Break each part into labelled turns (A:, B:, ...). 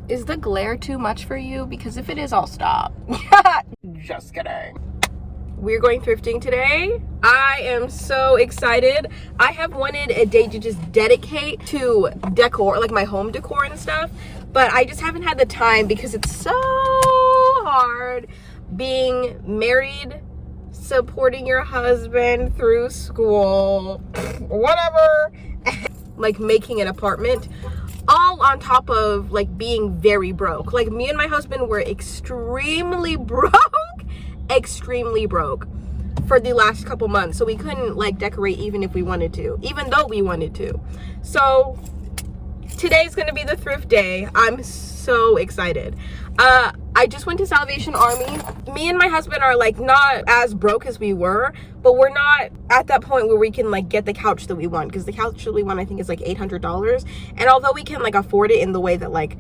A: Is the glare too much for you? Because if it is, I'll stop. Just kidding. We're going thrifting today. I am so excited. I have wanted a day to just dedicate to decor, like my home decor and stuff, but I just haven't had the time because it's so hard being married, supporting your husband through school, whatever, like making an apartment, all on top of like being very broke. Like me and my husband were extremely broke for the last couple months, so we couldn't like decorate even if we wanted to, even though we wanted to. So today's gonna be the thrift day. I'm so excited. I just went to Salvation Army. Me and my husband are like not as broke as we were, but we're not at that point where we can like get the couch that we want, because the couch that we want I think is like $800, and although we can like afford it in the way that like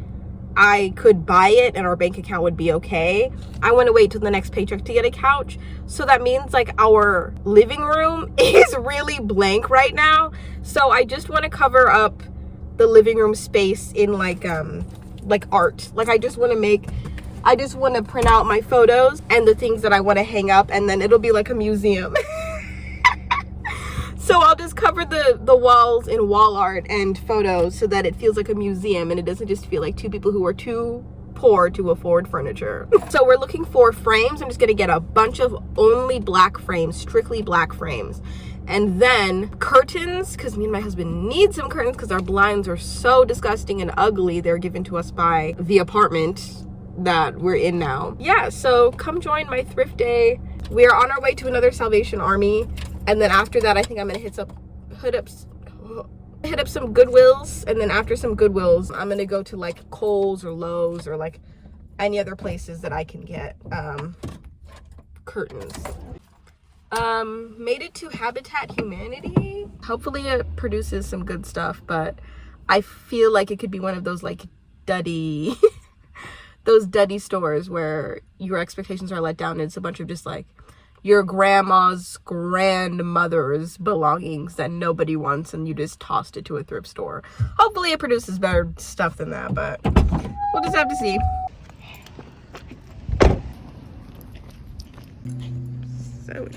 A: I could buy it and our bank account would be okay, I want to wait till the next paycheck to get a couch. So that means like our living room is really blank right now, so I just want to cover up the living room space in like art. Like I just want to print out my photos and the things that I want to hang up, and then it'll be like a museum. So I'll just cover the walls in wall art and photos so that it feels like a museum and it doesn't just feel like two people who are too poor to afford furniture. So we're looking for frames. I'm just gonna get a bunch of only black frames, strictly black frames. And then curtains, because me and my husband need some curtains because our blinds are so disgusting and ugly. They're given to us by the apartment that we're in now. Yeah, so come join my thrift day. We are on our way to another Salvation Army. And then after that, I think I'm gonna hit up some Goodwills, and then after some Goodwills, I'm gonna go to like Kohl's or Lowe's or like any other places that I can get curtains. Made it to Habitat Humanity. Hopefully it produces some good stuff, but I feel like it could be one of those like duddy those duddy stores where your expectations are let down and it's a bunch of just like your grandma's grandmother's belongings that nobody wants, and you just tossed it to a thrift store. Hopefully it produces better stuff than that, but we'll just have to see. So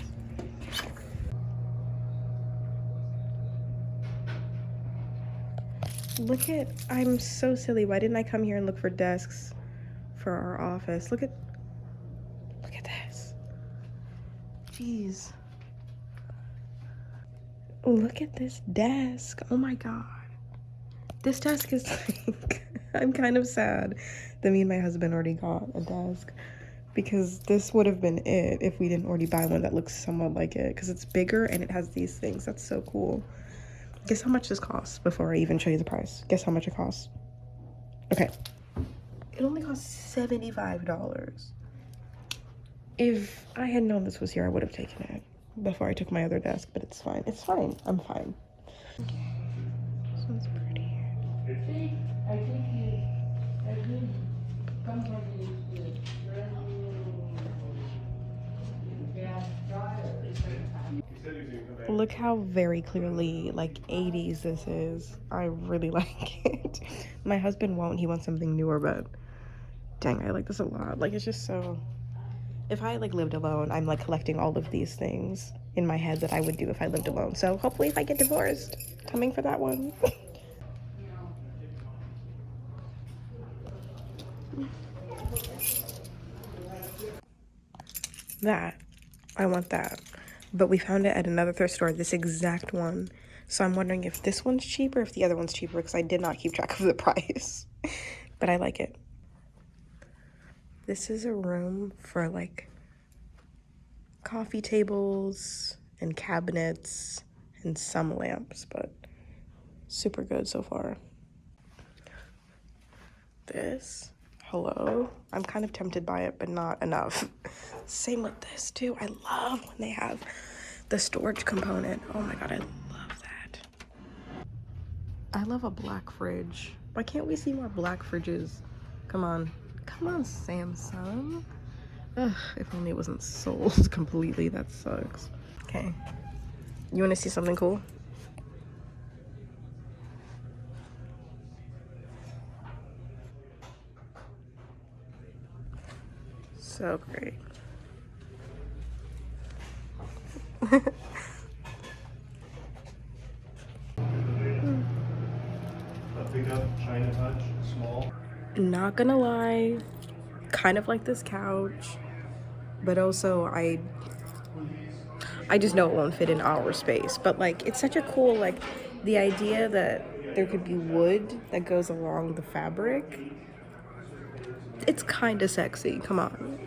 A: I'm so silly. Why didn't I come here and look for desks for our office? Look at this. Jeez. Look at this desk. Oh my god. This desk is like, I'm kind of sad that me and my husband already got a desk, because this would have been it if we didn't already buy one that looks somewhat like it, because it's bigger and it has these things. That's so cool. Guess how much this costs before I even show you the price. Guess how much it costs. Okay. It only costs $75. If I had known this was here, I would have taken it before I took my other desk, but it's fine. It's fine. I'm fine. Okay. This one's pretty. I did come from Look how very clearly like 80s this is. I really like it. My husband won't. He wants something newer, but dang, I like this a lot. Like, it's just so... If I like lived alone, I'm like collecting all of these things in my head that I would do if I lived alone. So hopefully if I get divorced, coming for that one. That, I want that. But we found it at another thrift store, this exact one. So I'm wondering if this one's cheaper, if the other one's cheaper, because I did not keep track of the price. But I like it. This is a room for like coffee tables and cabinets and some lamps, but super good so far. This, hello. I'm kind of tempted by it, but not enough. Same with this too. I love when they have the storage component. Oh my god, I love that. I love a black fridge. Why can't we see more black fridges? Come on. Come on, Samsung. Ugh, if only it wasn't sold completely. That sucks. Okay. You want to see something cool? So great.
B: Pick up China Touch, small.
A: Not gonna lie, kind of like this couch, but also I just know it won't fit in our space. But like, it's such a cool, like, the idea that there could be wood that goes along the fabric. It's kind of sexy. Come on.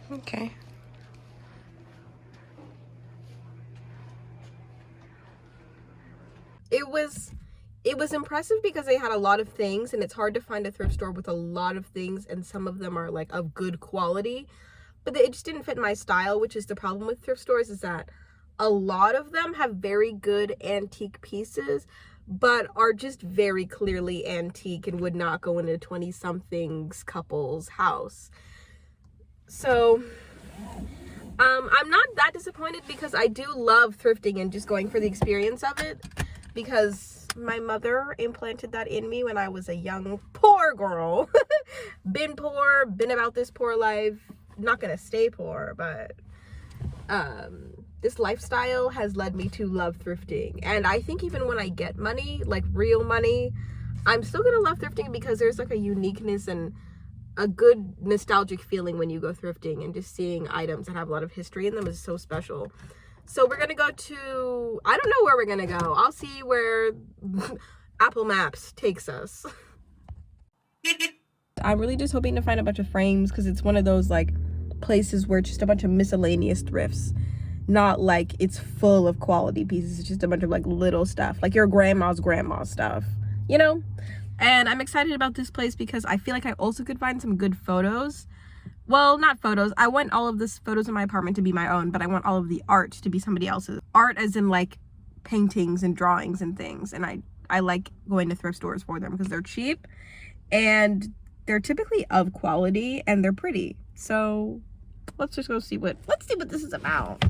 A: Okay. It was impressive because they had a lot of things, and it's hard to find a thrift store with a lot of things, and some of them are like of good quality, but it just didn't fit my style, which is the problem with thrift stores, is that a lot of them have very good antique pieces but are just very clearly antique and would not go in a 20-somethings couple's house. So I'm not that disappointed because I do love thrifting and just going for the experience of it, because my mother implanted that in me when I was a young poor girl. Been poor, been about this poor life, not gonna stay poor, but this lifestyle has led me to love thrifting. And I think even when I get money, like real money, I'm still gonna love thrifting because there's like a uniqueness and a good nostalgic feeling when you go thrifting, and just seeing items that have a lot of history in them is so special. So we're gonna go to, I don't know where we're gonna go. I'll see where Apple Maps takes us. I'm really just hoping to find a bunch of frames, because it's one of those like places where it's just a bunch of miscellaneous thrifts, not like it's full of quality pieces. It's just a bunch of like little stuff, like your grandma's stuff, you know? And I'm excited about this place because I feel like I also could find some good photos. Well, not photos. I want all of this photos in my apartment to be my own, but I want all of the art to be somebody else's. Art as in like paintings and drawings and things. And I like going to thrift stores for them because they're cheap and they're typically of quality and they're pretty. So let's just go see what this is about.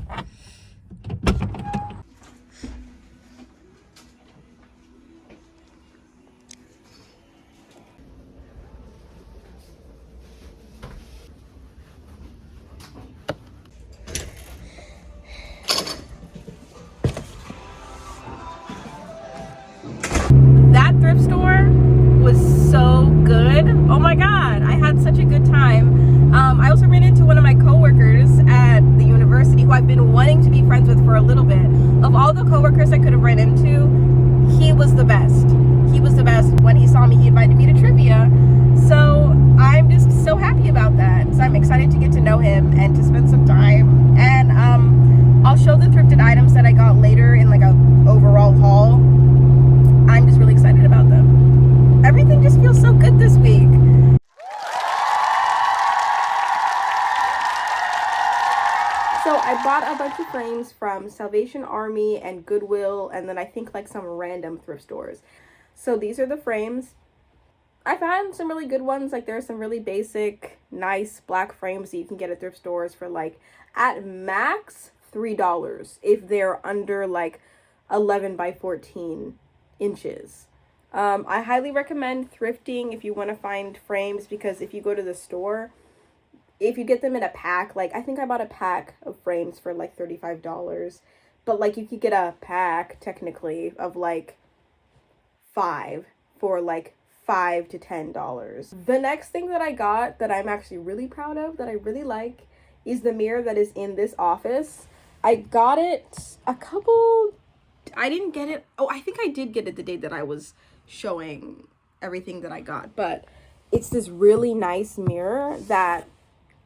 A: That thrift store was so good. Oh my god, I had such a good time. I also ran into one of my coworkers at the university who I've been wanting to be friends with for a little bit. Of all the coworkers I could have ran into, he was the best. He was the best. When he saw me, he invited me to trivia. So I'm just so happy about that. So I'm excited to get to know him and to spend some time. And I'll show the thrifted items that I got later in like a overall haul. I'm just really excited about them. Everything just feels so good this week. So I bought a bunch of frames from Salvation Army and Goodwill, and then I think like some random thrift stores. So these are the frames. I found some really good ones. Like there are some really basic, nice black frames that you can get at thrift stores for like at max $3 if they're under like 11 by 14 inches. I highly recommend thrifting if you want to find frames, because if you go to the store, if you get them in a pack, like I think I bought a pack of frames for like $35, but like you could get a pack technically of like 5 for like $5 to $10. The next thing that I got that I'm actually really proud of, that I really like, is the mirror that is in this office. I got it I didn't get it. Oh, I think I did get it the day that I was showing everything that I got, but it's this really nice mirror that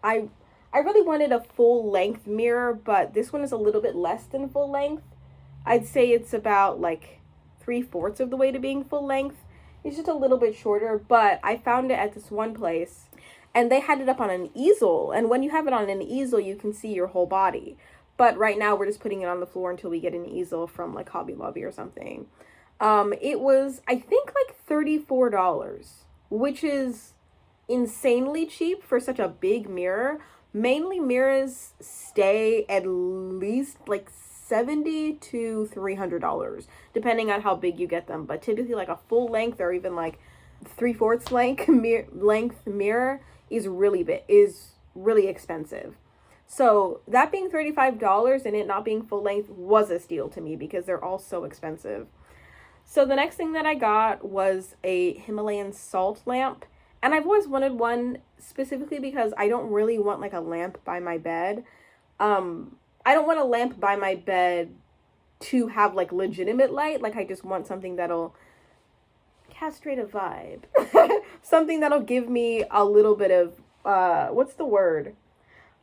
A: I really wanted a full length mirror, but this one is a little bit less than full length. I'd say it's about like 3/4 of the way to being full length. It's just a little bit shorter, but I found it at this one place and they had it up on an easel. And when you have it on an easel, you can see your whole body. But right now we're just putting it on the floor until we get an easel from like Hobby Lobby or something. It was, I think, like $34, which is insanely cheap for such a big mirror. Mainly mirrors stay at least like $70 to $300 depending on how big you get them, but typically like a full length or even like 3/4 length mirror is really expensive. So that being $35 and it not being full length was a steal to me because they're all so expensive. So the next thing that I got was a Himalayan salt lamp. And I've always wanted one specifically because I don't really want like a lamp by my bed. I don't want a lamp by my bed to have like legitimate light. Like I just want something that'll castrate a vibe. Something that'll give me a little bit of, what's the word?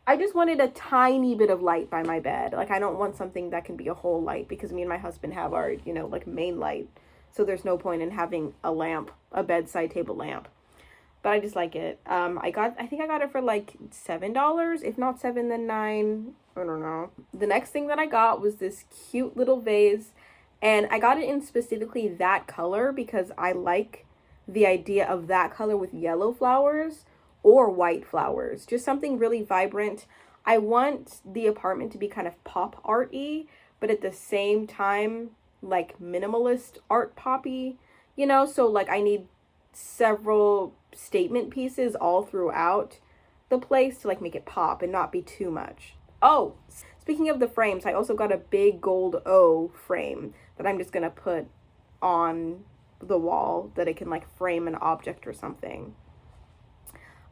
A: I just wanted a tiny bit of light by my bed. Like, I don't want something that can be a whole light because me and my husband have our, you know, like main light. So there's no point in having a lamp, a bedside table lamp. But I just like it. I think I got it for like $7. If not 7, then 9. I don't know. The next thing that I got was this cute little vase. And I got it in specifically that color because I like the idea of that color with yellow flowers or white flowers, just something really vibrant. I want the apartment to be kind of pop art-y, but at the same time, like minimalist art poppy, you know? So like I need several statement pieces all throughout the place to like make it pop and not be too much. Oh, speaking of the frames, I also got a big gold O frame that I'm just gonna put on the wall that it can like frame an object or something.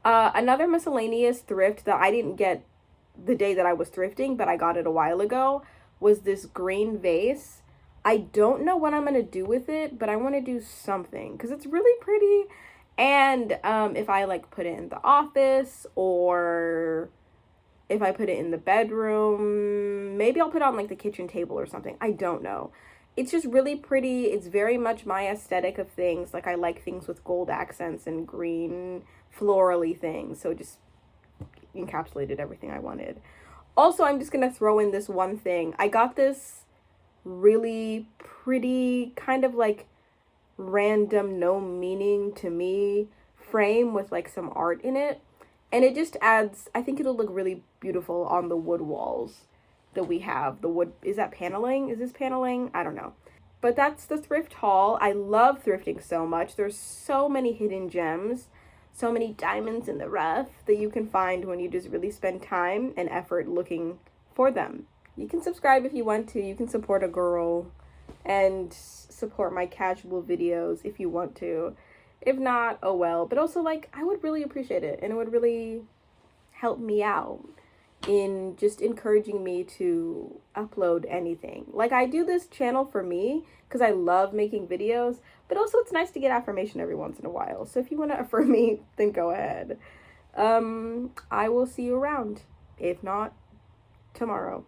A: Another miscellaneous thrift that I didn't get the day that I was thrifting, but I got it a while ago, was this green vase. I don't know what I'm going to do with it, but I want to do something because it's really pretty. And if I like put it in the office or if I put it in the bedroom, maybe I'll put it on like the kitchen table or something. I don't know. It's just really pretty. It's very much my aesthetic of things. Like I like things with gold accents and green florally things. So it just encapsulated everything I wanted. Also, I'm just going to throw in this one thing. I got this really pretty kind of like random, no meaning to me frame with like some art in it. And it just adds, I think it'll look really beautiful on the wood walls that we have. The wood, is that paneling? Is this paneling? I don't know. But that's the thrift haul. I love thrifting so much. There's so many hidden gems, so many diamonds in the rough that you can find when you just really spend time and effort looking for them. You can subscribe if you want to. You can support a girl and support my casual videos if you want to. If not, oh well. But also, like, I would really appreciate it. And it would really help me out in just encouraging me to upload anything. Like, I do this channel for me because I love making videos. But also, it's nice to get affirmation every once in a while. So if you want to affirm me, then go ahead. I will see you around. If not, tomorrow.